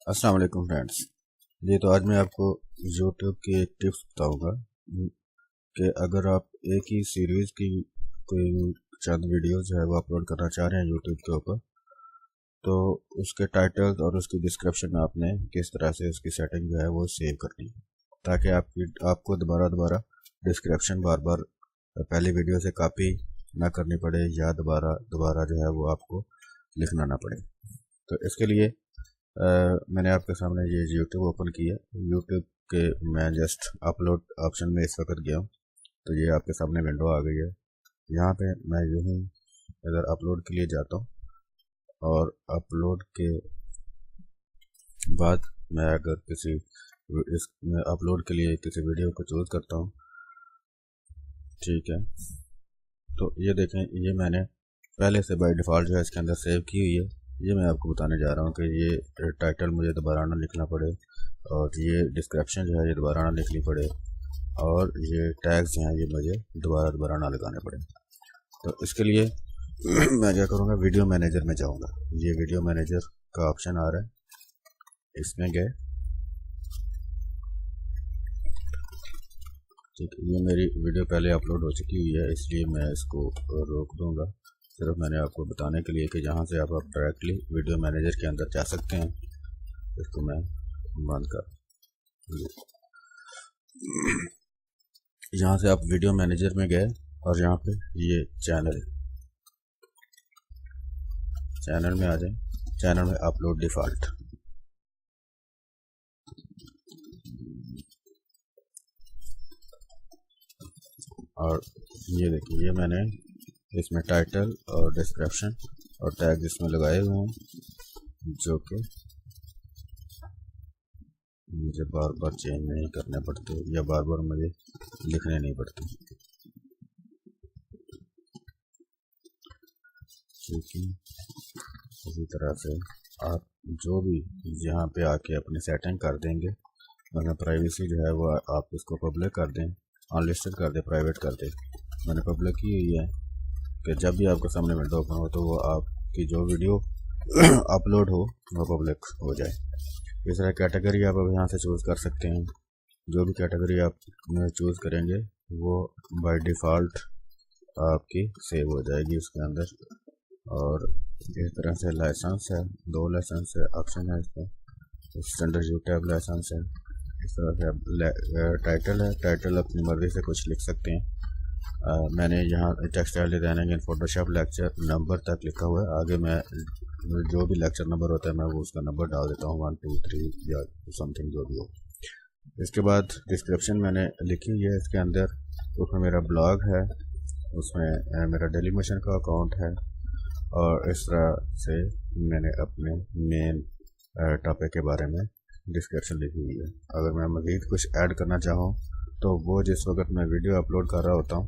अस्सलाम वालेकुम फ्रेंड्स। जी तो आज मैं आपको YouTube की एक टिप्स बताऊंगा कि अगर आप एक ही सीरीज़ की कोई चंद वीडियोस जो है वो अपलोड करना चाह रहे हैं YouTube के ऊपर, तो उसके टाइटल और उसकी डिस्क्रिप्शन में आपने किस तरह से उसकी सेटिंग जो है वो सेव करनी है, ताकि आपको दोबारा डिस्क्रिप्शन बार बार पहली वीडियो से कॉपी ना करनी पड़े या दोबारा जो है वो आपको लिखना ना पड़े। तो इसके लिए मैंने आपके सामने ये YouTube ओपन किया। YouTube के मैं जस्ट अपलोड ऑप्शन में इस वक्त गया हूँ, तो ये आपके सामने विंडो आ गई है। यहाँ पे मैं यूँ ही इधर अपलोड के लिए जाता हूँ और अपलोड के बाद मैं अगर इसमें अपलोड के लिए किसी वीडियो को चूज़ करता हूँ, ठीक है, तो ये देखें, ये मैंने पहले से बाय डिफ़ॉल्ट जो है इसके अंदर सेव की हुई है। ये मैं आपको बताने जा रहा हूँ कि ये टाइटल मुझे दोबारा ना लिखना पड़े और ये डिस्क्रिप्शन जो है ये दोबारा ना लिखनी पड़े और ये टैग्स जो हैं ये मुझे दोबारा ना लगाने पड़े। तो इसके लिए मैं क्या करूँगा, वीडियो मैनेजर में जाऊँगा। ये वीडियो मैनेजर का ऑप्शन आ रहा है, इसमें गए, ठीक है। ये मेरी वीडियो पहले अपलोड हो चुकी हुई है, इसलिए मैं इसको रोक दूँगा। सिर्फ मैंने आपको बताने के लिए कि जहाँ से आप डायरेक्टली वीडियो मैनेजर के अंदर जा सकते हैं। इसको मैं बंद कर, यहाँ से आप वीडियो मैनेजर में गए और यहाँ पे ये चैनल में आ जाए। चैनल में अपलोड डिफ़ॉल्ट, और ये देखिए, ये मैंने इसमें टाइटल और डिस्क्रिप्शन और टैग इसमें लगाए हुए हैं, जो कि मुझे बार बार चेंज नहीं करने पड़ते या बार बार मुझे लिखने नहीं पड़ते, क्योंकि इसी तरह से आप जो भी यहाँ पे आके अपनी सेटिंग कर देंगे, वरना प्राइवेसी जो है वो आप इसको पब्लिक कर दें, अनलिस्टेड कर दें, प्राइवेट कर दें। मैंने पब्लिक की हुई है कि जब भी आपके सामने विंडो ओपन हो तो वो आपकी जो वीडियो अपलोड हो वो पब्लिक हो जाए। इस तरह कैटेगरी आप अब यहाँ से चूज़ कर सकते हैं। जो भी कैटेगरी आप चूज़ करेंगे वो बाय डिफ़ॉल्ट आपकी सेव हो जाएगी उसके अंदर। और इस तरह से लाइसेंस है, 2 लाइसेंस है, ऑप्शन है इसका, स्टैंडर्ड यू टैब लाइसेंस है। इस तरह से टाइटल है, टाइटल अपनी मर्ज़ी से कुछ लिख सकते हैं। मैंने यहाँ टेक्सटाइल डिज़ाइनिंग इन फोटोशॉप लेक्चर नंबर तक लिखा हुआ है। आगे मैं जो भी लेक्चर नंबर होता है मैं वो उसका नंबर डाल देता हूँ, 1 2 3 या समथिंग जो भी हो। इसके बाद डिस्क्रिप्शन मैंने लिखी हुई है इसके अंदर। उसमें मेरा ब्लॉग है, उसमें मेरा डेली मोशन का अकाउंट है, और इस तरह से मैंने अपने मेन टॉपिक के बारे में डिस्क्रिप्शन लिखी हुई है। अगर मैं मज़ीद कुछ ऐड करना चाहूँ तो वो जिस वक्त मैं वीडियो अपलोड कर रहा होता हूँ,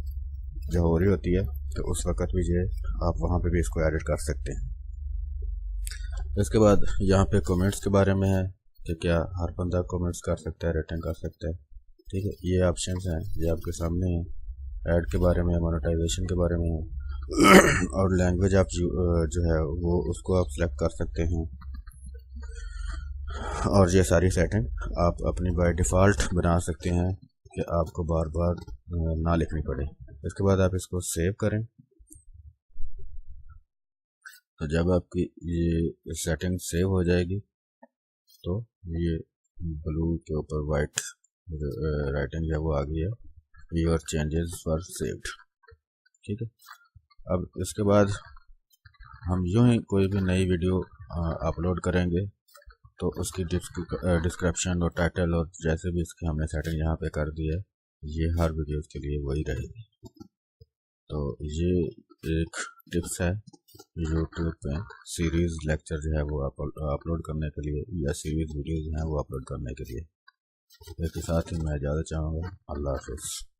जो हो रही होती है, तो उस वक्त भी ये आप वहाँ पे भी इसको एडिट कर सकते हैं। इसके बाद यहाँ पे कमेंट्स के बारे में है कि क्या हर बंदा कमेंट्स कर सकता है, रेटिंग कर सकता है, ठीक है। ये ऑप्शंस हैं, ये आपके सामने हैं। ऐड के बारे में, मोनेटाइजेशन के बारे में है, और लैंग्वेज आप जो है वो उसको आप सेलेक्ट कर सकते हैं। और ये सारी सेटिंग आप अपनी बाय डिफ़ॉल्ट बना सकते हैं कि आपको बार बार ना लिखनी पड़े। इसके बाद आप इसको सेव करें, तो जब आपकी ये सेटिंग सेव हो जाएगी तो ये ब्लू के ऊपर वाइट राइटिंग है वो आ गई है, योर चेंजेस वर सेव्ड, ठीक है। अब इसके बाद हम यूँ ही कोई भी नई वीडियो अपलोड करेंगे तो उसकी डिस्क्रिप्शन और टाइटल और जैसे भी इसकी हमने सेटिंग यहाँ पे कर दी है, ये हर वीडियो के लिए वही रहेगी। तो ये एक टिप्स है YouTube पे सीरीज़ लेक्चर जो है वो अपलोड करने के लिए, या सीरीज़ वीडियोज़ हैं वो अपलोड करने के लिए। इसके साथ ही मैं इजाज़त चाहूँगा। अल्लाह हाफ़िज़।